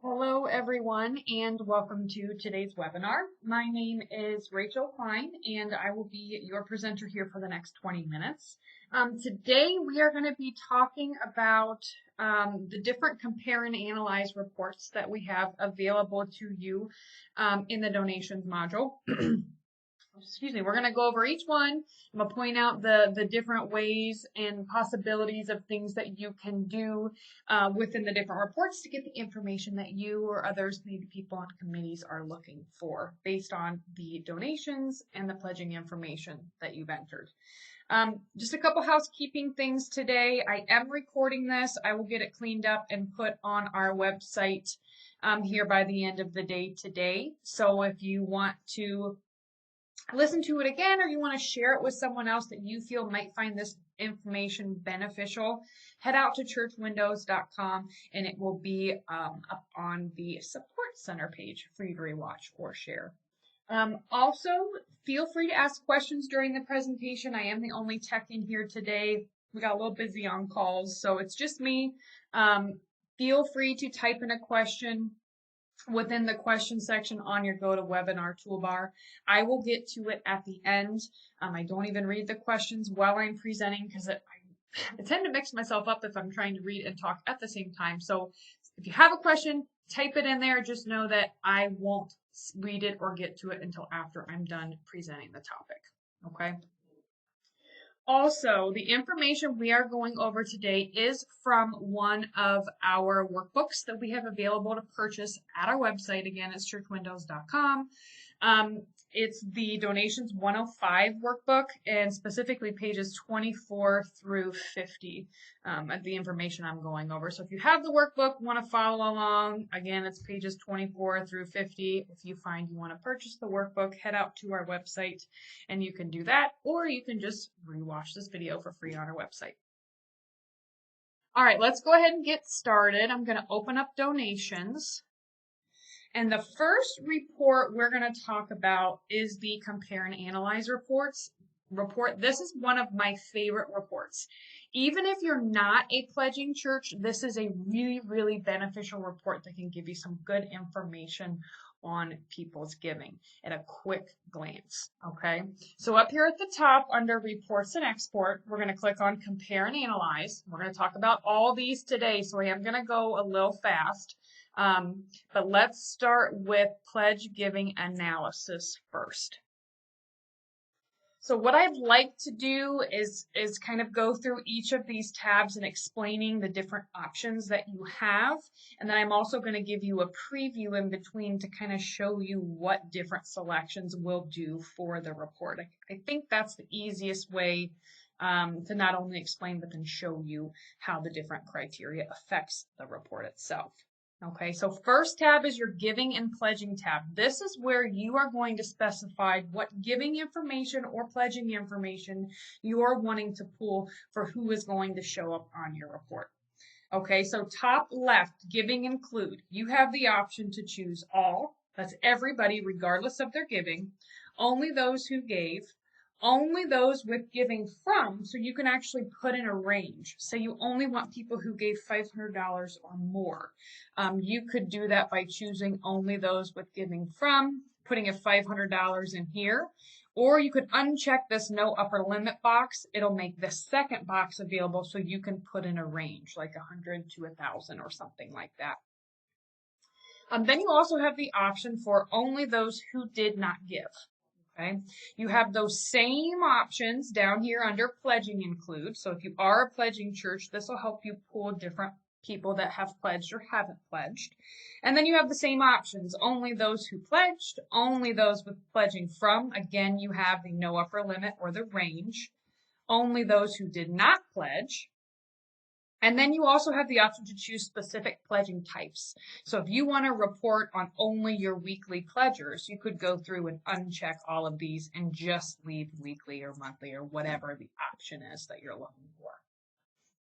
Hello, everyone, and welcome to today's webinar. My name is Rachel Klein, and I will be your presenter here for the next 20 minutes. Today, we are going to be talking about the different compare and analyze reports that we have available to you in the donations module. Excuse me, we're going to go over each one. I'm going to point out the different ways and possibilities of things that you can do within the different reports to get the information that you or others, maybe people on committees, are looking for based on the donations and the pledging information that you've entered. Just a couple housekeeping things today. I am recording this. I will get it cleaned up and put on our website here by the end of the day today. So if you want to listen to it again, or you want to share it with someone else that you feel might find this information beneficial, head out to churchwindows.com and it will be up on the support center page for you to rewatch or share. Also, feel free to ask questions during the presentation. I am the only tech in here today. We got a little busy on calls, so it's just me. Feel free to type in a question within the question section on your GoToWebinar toolbar. I will get to it at the end. I don't even read the questions while I'm presenting because I tend to mix myself up if I'm trying to read and talk at the same time. So if you have a question, type it in there. Just know that I won't read it or get to it until after I'm done presenting the topic. Okay? Also, the information we are going over today is from one of our workbooks that we have available to purchase at our website. Again, it's churchwindows.com. It's the Donations 105 workbook, and specifically pages 24 through 50 of the information I'm going over. So if you have the workbook, want to follow along, again, it's pages 24 through 50. If you find you want to purchase the workbook, head out to our website and you can do that, or you can just rewatch this video for free on our website. All right, let's go ahead and get started. I'm going to open up donations. And the first report we're going to talk about is the Compare and Analyze report. This is one of my favorite reports. Even if you're not a pledging church, this is a really, really beneficial report that can give you some good information on people's giving at a quick glance. Okay, so up here at the top under Reports and Export, we're going to click on Compare and Analyze. We're going to talk about all these today, so I am going to go a little fast. But let's start with pledge giving analysis first. So what I'd like to do is kind of go through each of these tabs and explaining the different options that you have. And then I'm also going to give you a preview in between to kind of show you what different selections will do for the report. I think that's the easiest way to not only explain, but then show you how the different criteria affects the report itself. Okay, so first tab is your giving and pledging tab. This is where you are going to specify what giving information or pledging information you are wanting to pull for who is going to show up on your report. Okay, so top left, giving include. You have the option to choose all, that's everybody regardless of their giving, only those who gave, only those with giving from, so you can actually put in a range. Say you only want people who gave $500 or more. You could do that by choosing only those with giving from, putting a $500 in here, or you could uncheck this no upper limit box. It'll make the second box available so you can put in a range, like 100 to 1,000 or something like that. Then you also have the option for only those who did not give. Okay, you have those same options down here under pledging include. So if you are a pledging church, this will help you pull different people that have pledged or haven't pledged. And then you have the same options, only those who pledged, only those with pledging from. Again, you have the no upper limit or the range, only those who did not pledge. And then you also have the option to choose specific pledging types. So if you want to report on only your weekly pledgers, you could go through and uncheck all of these and just leave weekly or monthly or whatever the option is that you're looking for.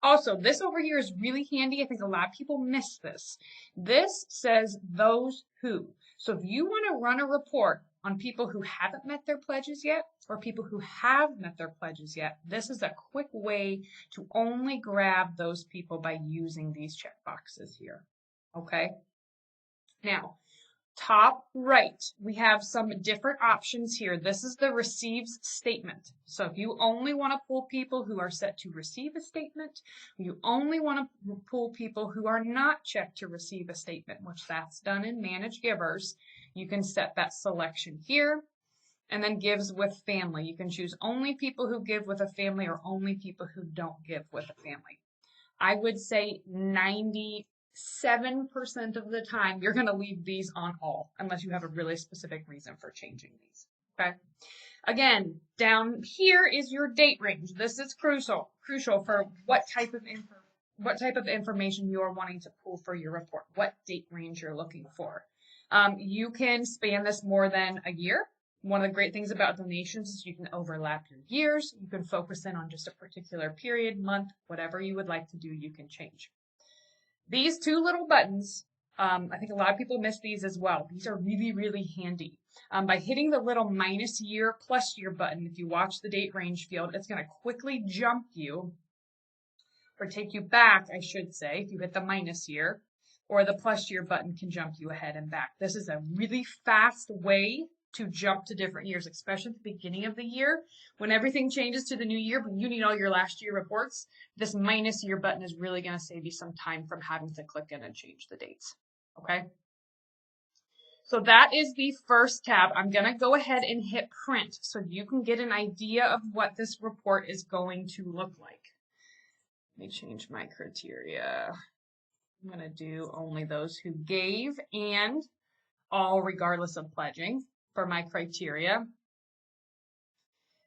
Also, this over here is really handy. I think a lot of people miss this. This says those who. So if you want to run a report on people who haven't met their pledges yet or people who have met their pledges yet, this is a quick way to only grab those people by using these check boxes here. Okay? Now, top right, we have some different options here. This is the receives statement. So if you only want to pull people who are set to receive a statement, you only want to pull people who are not checked to receive a statement, which that's done in Manage Givers. You can set that selection here. And then gives with family. You can choose only people who give with a family or only people who don't give with a family. I would say 97% of the time you're going to leave these on all unless you have a really specific reason for changing these. Okay. Again, down here is your date range. This is crucial for what type of information you are wanting to pull for your report, what date range you're looking for. You can span this more than a year. One of the great things about donations is you can overlap your years. You can focus in on just a particular period, month, whatever you would like to do, you can change. These two little buttons, I think a lot of people miss these as well. These are really, really handy. By hitting the little minus year, plus year button, if you watch the date range field, it's going to quickly jump you, or take you back, I should say, if you hit the minus year, or the plus year button can jump you ahead and back. This is a really fast way to jump to different years, especially at the beginning of the year. When everything changes to the new year, but you need all your last year reports, this minus year button is really going to save you some time from having to click in and change the dates. Okay? So that is the first tab. I'm going to go ahead and hit print so you can get an idea of what this report is going to look like. Let me change my criteria. I'm going to do only those who gave and all regardless of pledging for my criteria.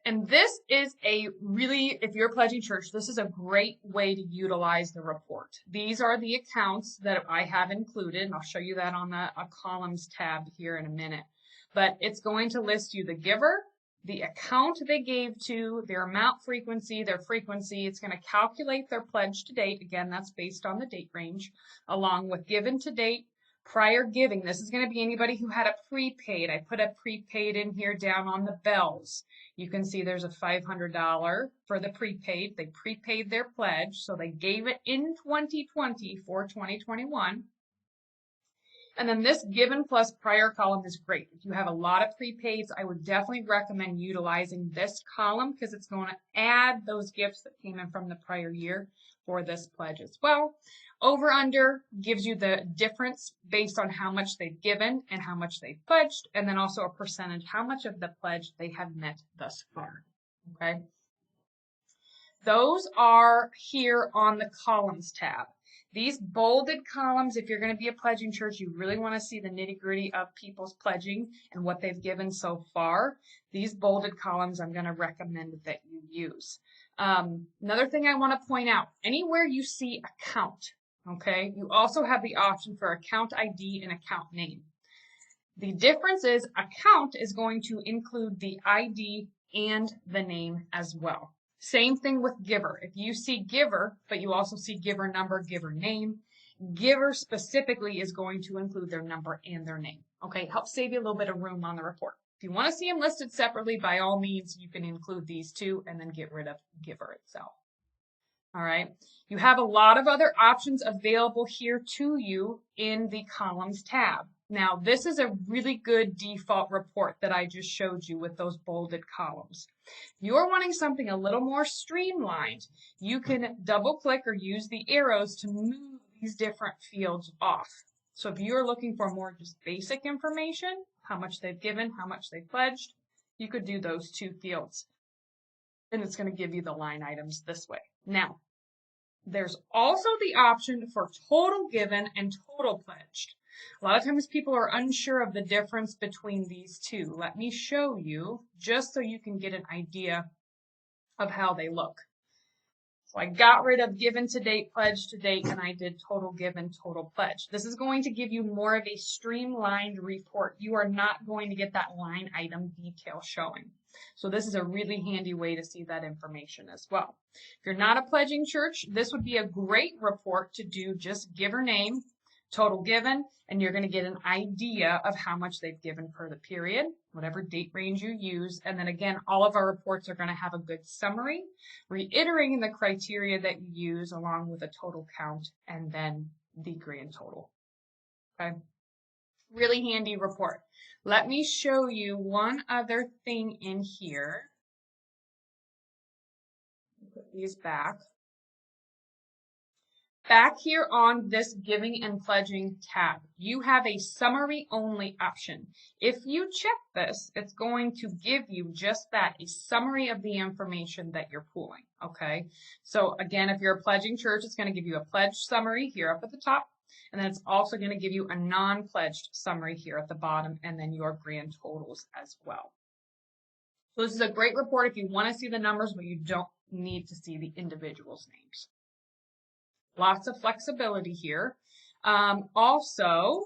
And this is a really, if you're a pledging church, this is a great way to utilize the report. These are the accounts that I have included, and I'll show you that on the columns tab here in a minute. But it's going to list you the giver, the account they gave to, their amount frequency, their frequency. It's going to calculate their pledge to date. Again, that's based on the date range, along with given to date, prior giving. This is going to be anybody who had a prepaid. I put a prepaid in here down on the bells. You can see there's a $500 for the prepaid. They prepaid their pledge, so they gave it in 2020 for 2021. And then this given plus prior column is great. If you have a lot of prepaids, I would definitely recommend utilizing this column because it's going to add those gifts that came in from the prior year for this pledge as well. Over under gives you the difference based on how much they've given and how much they've pledged, and then also a percentage, how much of the pledge they have met thus far. Okay. Those are here on the columns tab. These bolded columns, if you're going to be a pledging church, you really want to see the nitty-gritty of people's pledging and what they've given so far. These bolded columns I'm going to recommend that you use. Another thing I want to point out, anywhere you see account, okay, you also have the option for account ID and account name. The difference is account is going to include the ID and the name as well. Same thing with giver. If you see giver, but you also see giver number, giver name, giver specifically is going to include their number and their name. Okay, helps save you a little bit of room on the report. If you want to see them listed separately, by all means, you can include these two and then get rid of giver itself. All right, you have a lot of other options available here to you in the columns tab. Now, this is a really good default report that I just showed you with those bolded columns. If you're wanting something a little more streamlined, you can double click or use the arrows to move these different fields off. So if you're looking for more just basic information, how much they've given, how much they've pledged, you could do those two fields. And it's going to give you the line items this way. Now, there's also the option for total given and total pledged. A lot of times people are unsure of the difference between these two. Let me show you just so you can get an idea of how they look. So I got rid of given to date, pledge to date, and I did total given, total pledge. This is going to give you more of a streamlined report. You are not going to get that line item detail showing. So this is a really handy way to see that information as well. If you're not a pledging church, this would be a great report to do just giver name, total given, and you're going to get an idea of how much they've given per the period, whatever date range you use. And then again, all of our reports are going to have a good summary, reiterating the criteria that you use along with a total count and then the grand total. Okay. Really handy report. Let me show you one other thing in here. Put these back. Back here on this Giving and Pledging tab, you have a summary only option. If you check this, it's going to give you just that, a summary of the information that you're pooling, okay? So again, if you're a pledging church, it's going to give you a pledge summary here up at the top, and then it's also going to give you a non-pledged summary here at the bottom, and then your grand totals as well. So this is a great report if you want to see the numbers, but you don't need to see the individuals' names. Lots of flexibility here. Also,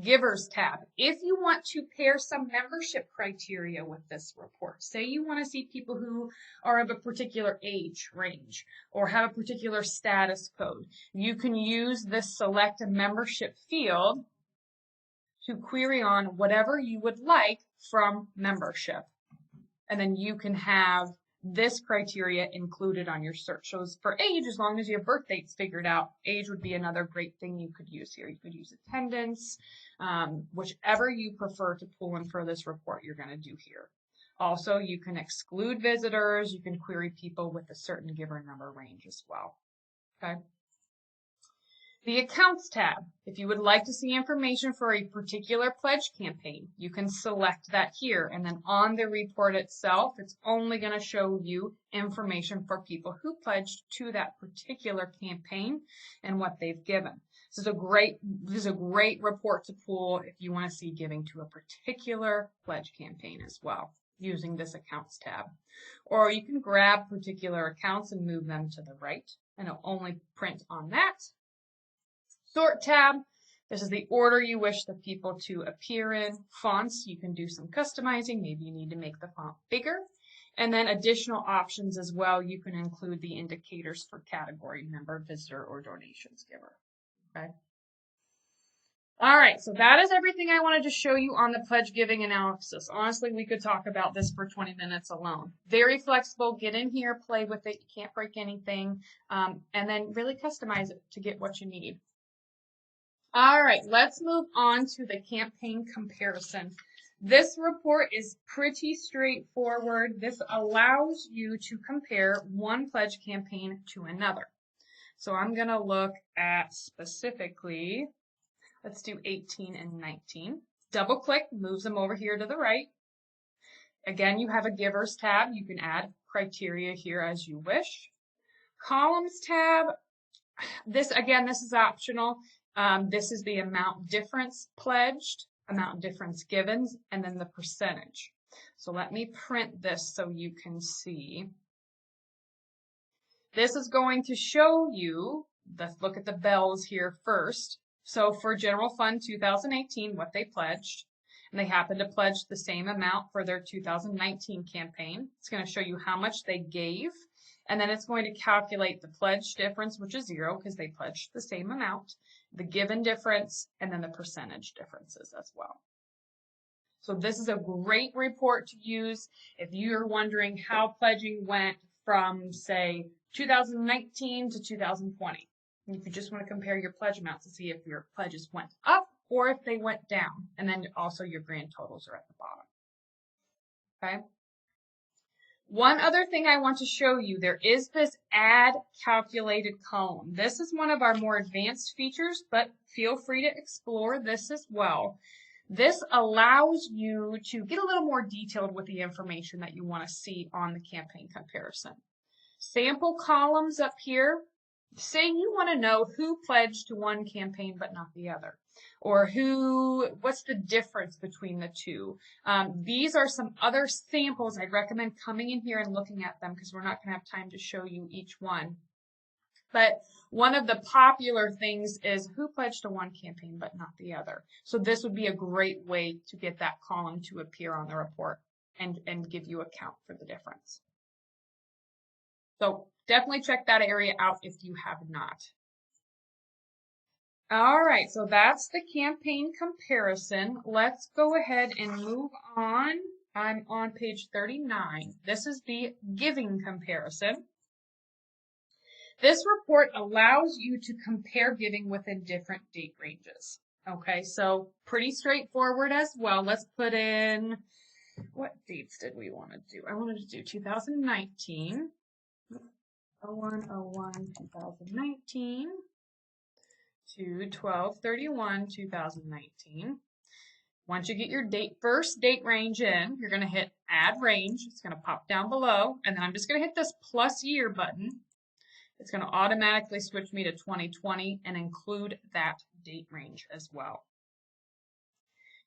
Givers tab. If you want to pair some membership criteria with this report, say you want to see people who are of a particular age range or have a particular status code, you can use this select a membership field to query on whatever you would like from membership. And then you can have this criteria included on your search. So for age, as long as your birth date's figured out, age would be another great thing you could use here. You could use attendance, whichever you prefer to pull in for this report, you're going to do here. Also, you can exclude visitors. You can query people with a certain giver number range as well. Okay. The Accounts tab. If you would like to see information for a particular pledge campaign, you can select that here. And then on the report itself, it's only going to show you information for people who pledged to that particular campaign and what they've given. This is a great report to pull if you want to see giving to a particular pledge campaign as well, using this Accounts tab. Or you can grab particular accounts and move them to the right, and it'll only print on that. Sort tab, this is the order you wish the people to appear in. Fonts, you can do some customizing. Maybe you need to make the font bigger. And then additional options as well. You can include the indicators for category, member, visitor, or donations giver. Okay. All right, so that is everything I wanted to show you on the pledge giving analysis. Honestly, we could talk about this for 20 minutes alone. Very flexible. Get in here, play with it. You can't break anything. And then really customize it to get what you need. All right, let's move on to the campaign comparison. This report is pretty straightforward. This allows you to compare one pledge campaign to another. So I'm going to look at specifically, let's do 18 and 19. Double click, moves them over here to the right. Again, you have a Givers tab. You can add criteria here as you wish. Columns tab, this is optional. This is the amount difference pledged, amount difference given, and then the percentage. So let me print this so you can see. This is going to show you, let's look at the bells here first. So for General Fund 2018, what they pledged, and they happen to pledge the same amount for their 2019 campaign. It's going to show you how much they gave, and then it's going to calculate the pledge difference, which is 0 because they pledged the same amount, the given difference, and then the percentage differences as well. So this is a great report to use if you're wondering how pledging went from, say, 2019 to 2020. And if you just want to compare your pledge amounts to see if your pledges went up or if they went down. And then also your grand totals are at the bottom. Okay. One other thing I want to show you, there is this add calculated column. This is one of our more advanced features, but feel free to explore this as well. This allows you to get a little more detailed with the information that you want to see on the campaign comparison. Sample columns up here. Say you want to know who pledged to one campaign but not the other, or what's the difference between the two. These are some other samples. I'd recommend coming in here and looking at them because we're not going to have time to show you each one. But one of the popular things is who pledged to one campaign but not the other. So this would be a great way to get that column to appear on the report and give you a count for the difference. So definitely check that area out if you have not. All right, so that's the campaign comparison. Let's go ahead and move on. I'm on page 39. This is the giving comparison. This report allows you to compare giving within different date ranges. Okay, so pretty straightforward as well. Let's put in, what dates did we want to do? I wanted to do 2019, 01/01/2019 to 12/31/2019. Once you get your first date range in, you're going to hit add range. It's going to pop down below, and then I'm just going to hit this plus year button. It's going to automatically switch me to 2020 and include that date range as well.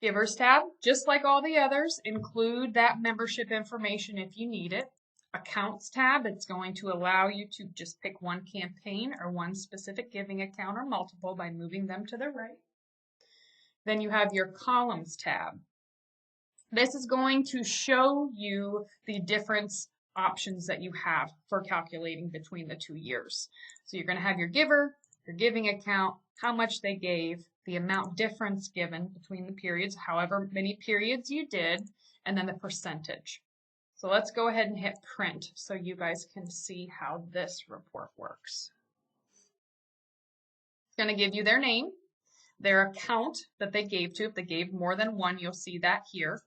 Givers tab, just like all the others, include that membership information if you need it. Accounts tab, it's going to allow you to just pick one campaign or one specific giving account or multiple by moving them to the right. Then you have your columns tab. This is going to show you the difference options that you have for calculating between the 2 years. So you're going to have your giver, your giving account, how much they gave, the amount difference given between the periods, however many periods you did, and then the percentage. So let's go ahead and hit print so you guys can see how this report works. It's going to give you their name, their account that they gave to. If they gave more than one, you'll see that here.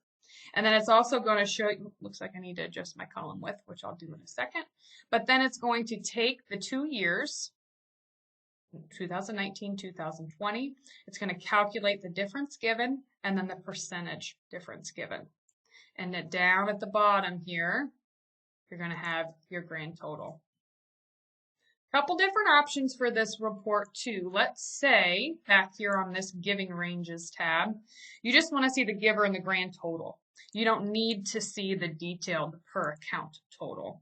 And then it's also going to show you, looks like I need to adjust my column width, which I'll do in a second. But then it's going to take the 2 years, 2019, 2020. It's going to calculate the difference given and then the percentage difference given. And then down at the bottom here, you're going to have your grand total. Couple different options for this report too. Let's say back here on this giving ranges tab, you just want to see the giver and the grand total. You don't need to see the detailed per account total.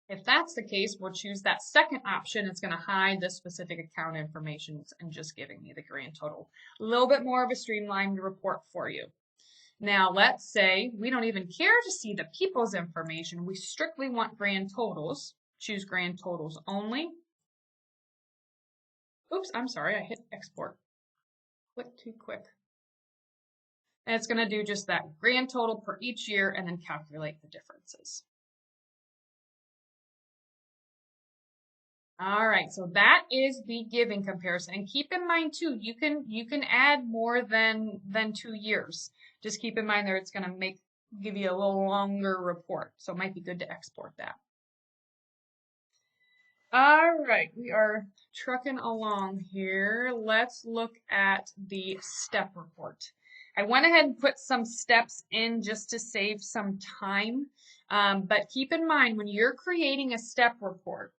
If that's the case, we'll choose that second option. It's going to hide the specific account information and just giving me the grand total. A little bit more of a streamlined report for you. Now, let's say we don't even care to see the people's information. We strictly want grand totals. Choose grand totals only. Oops, I'm sorry, I hit export. Click too quick. And it's going to do just that, grand total per each year, and then calculate the differences. All right, so that is the giving comparison. And keep in mind too, you can add more than 2 years. Just keep in mind that it's going to give you a little longer report, so it might be good to export that. All right, we are trucking along here. Let's look at the step report. I went ahead and put some steps in just to save some time, but keep in mind when you're creating a step report,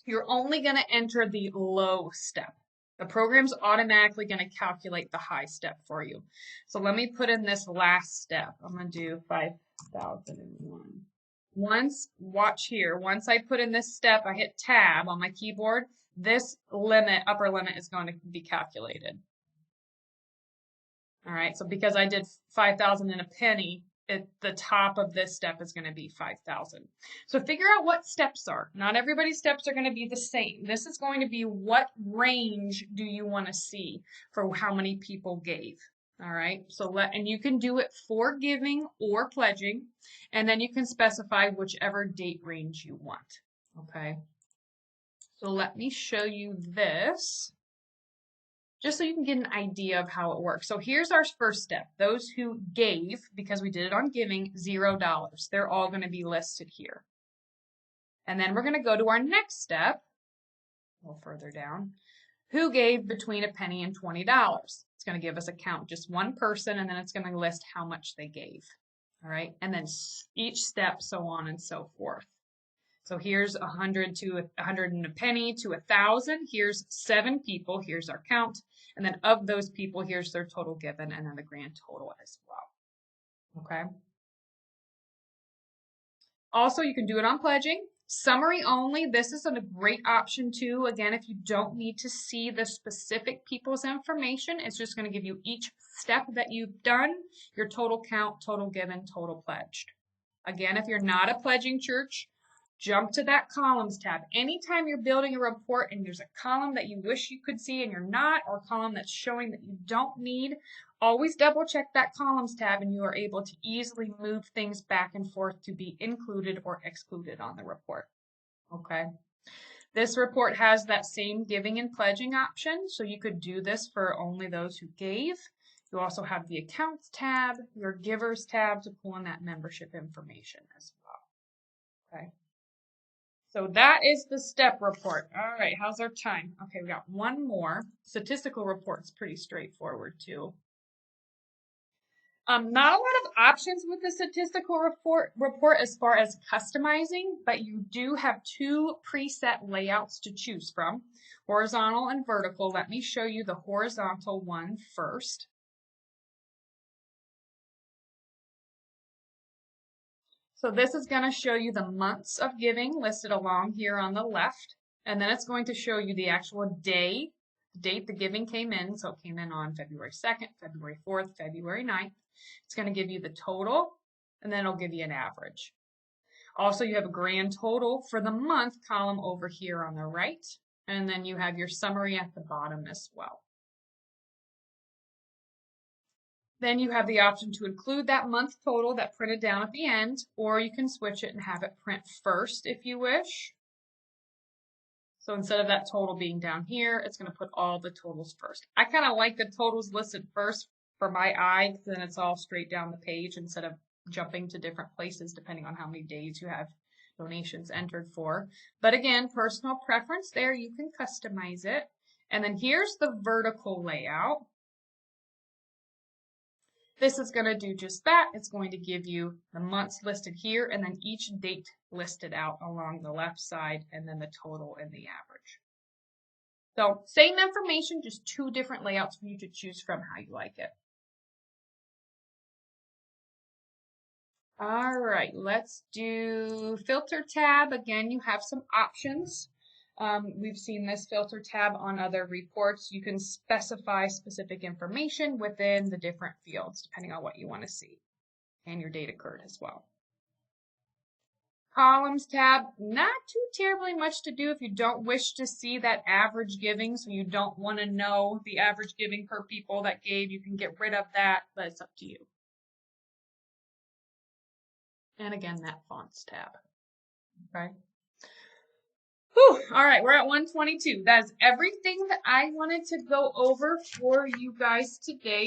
you're only going to enter the low step. The program's automatically going to calculate the high step for you. So let me put in this last step. I'm going to do 5,001. Watch here, once I put in this step, I hit tab on my keyboard, this upper limit is going to be calculated. All right, so because I did 5,000 and a penny, the top of this step is going to be 5,000. So figure out what steps are. Not everybody's steps are going to be the same. This is going to be what range do you want to see for how many people gave. All right, and you can do it for giving or pledging, and then you can specify whichever date range you want. Okay, so let me show you this, just so you can get an idea of how it works. So here's our first step. Those who gave, because we did it on giving, $0. They're all going to be listed here. And then we're going to go to our next step, a little further down. Who gave between a penny and $20? It's going to give us a count, just one person, and then it's going to list how much they gave. All right, and then each step, so on and so forth. So here's 100 to 100 and a penny to 1,000. Here's 7 people. Here's our count. And then of those people, here's their total given and then the grand total as well. Okay. Also, you can do it on pledging. Summary only. This is a great option too. Again, if you don't need to see the specific people's information, it's just going to give you each step that you've done, your total count, total given, total pledged. Again, if you're not a pledging church, jump to that columns tab. Anytime you're building a report and there's a column that you wish you could see and you're not, or a column that's showing that you don't need, always double check that columns tab and you are able to easily move things back and forth to be included or excluded on the report. Okay. This report has that same giving and pledging option, so you could do this for only those who gave. You also have the accounts tab, your givers tab to pull in that membership information as well. Okay. So that is the STEP report. All right, how's our time? Okay, we got one more. Statistical report's pretty straightforward too. Not a lot of options with the statistical report as far as customizing, but you do have two preset layouts to choose from, horizontal and vertical. Let me show you the horizontal one first. So this is going to show you the months of giving listed along here on the left, and then it's going to show you the actual date the giving came in. So it came in on February 2nd, February 4th, February 9th. It's going to give you the total, and then it'll give you an average. Also, you have a grand total for the month column over here on the right, and then you have your summary at the bottom as well. Then you have the option to include that month total that printed down at the end, or you can switch it and have it print first if you wish. So instead of that total being down here, it's going to put all the totals first. I kind of like the totals listed first for my eye, because then it's all straight down the page instead of jumping to different places depending on how many days you have donations entered for. But again, personal preference there, you can customize it. And then here's the vertical layout. This is going to do just that. It's going to give you the months listed here and then each date listed out along the left side and then the total and the average. So same information, just two different layouts for you to choose from how you like it. All right, let's do filter tab. Again, you have some options. We've seen this filter tab on other reports. You can specify specific information within the different fields, depending on what you want to see, and your date occurred as well. Columns tab, not too terribly much to do if you don't wish to see that average giving, so you don't want to know the average giving per people that gave. You can get rid of that, but it's up to you. And again, that fonts tab. Okay. Whew, all right, we're at 122. That's everything that I wanted to go over for you guys today.